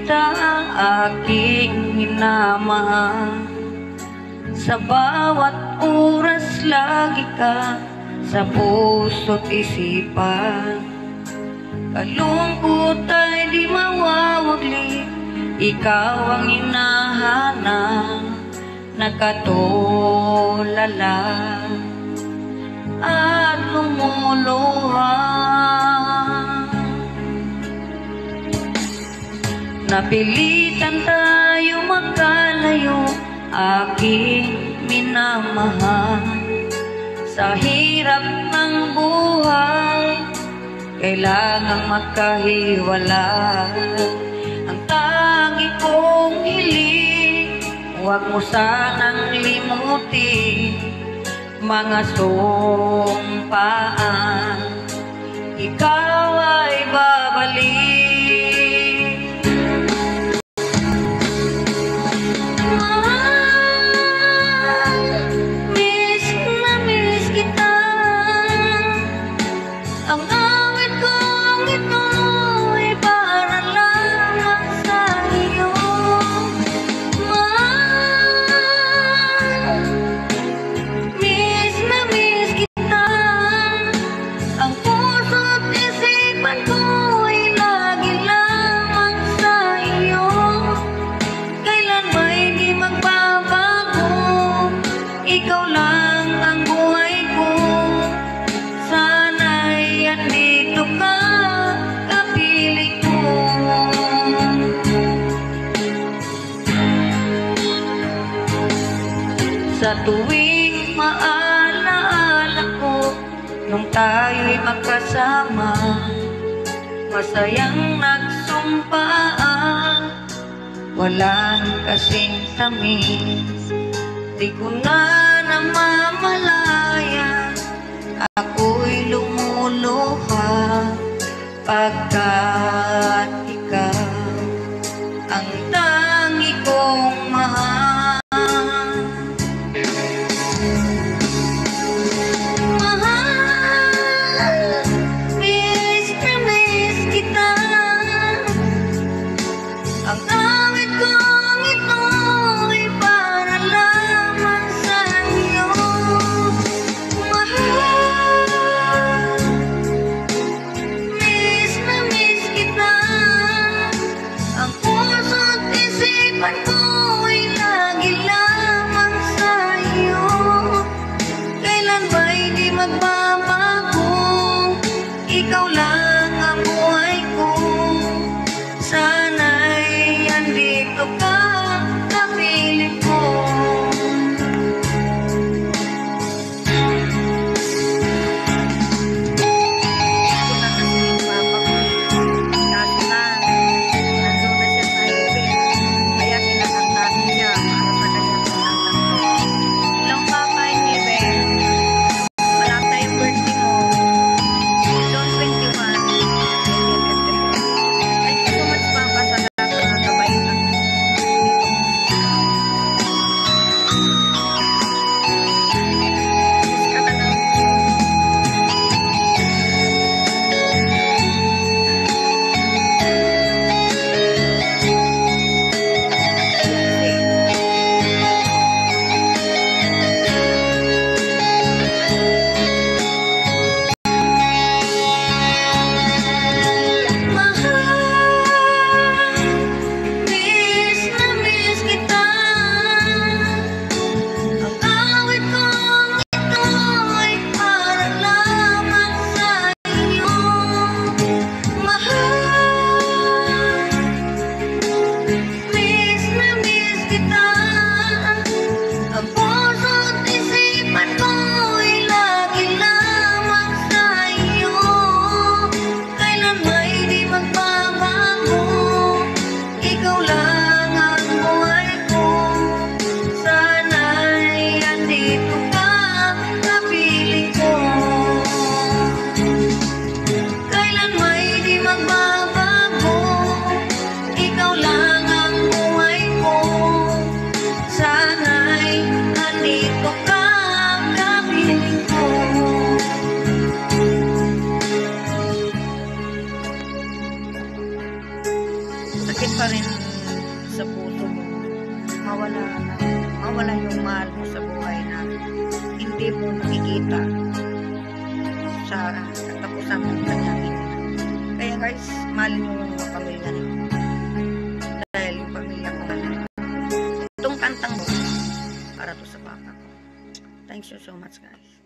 kita, aking minamahal. Sa bawat oras lagi ka sa puso't isipan. Kalungkot ay di mawawagli, ikaw ang hinahanap, nakatulala at lumuluha. Napilitan tayo magkalayo, aking minamahal. Sa hirap ng buhay, kailangang magkahiwalay. Ang tangi kong hiling, huwag mo sanang limutin mga sumpaan, ikaw ay babalik. Miss na miss kita, ang awit kong ito ay para lamang sa iyo. Miss na miss kita, ang puso't isipan ko ay lagi lamang sa iyo. Kailan ba'y di magbabago, ikaw lang ang buhay ko. Sana'y andito ka, kapiling ko. Sa tuwing maalaala ko, nung tayo'y magkasama, masayang nagsumpaan, walang kasing tamis. Di ko na namamalayan, ako'y lumuluha, pagkat ikaw ang tangi kong mahal. Mahal, miss na miss kita, ang awit kong ito ay para lamang sa iyo. Mahal, miss na sa katapusan ng kanyang vida. Kaya guys, mahalin mo yung mga pamilya niyo. Dahil yung pamilya ko, itong kantang mo, para to sa papa ko. Thanks you so much guys.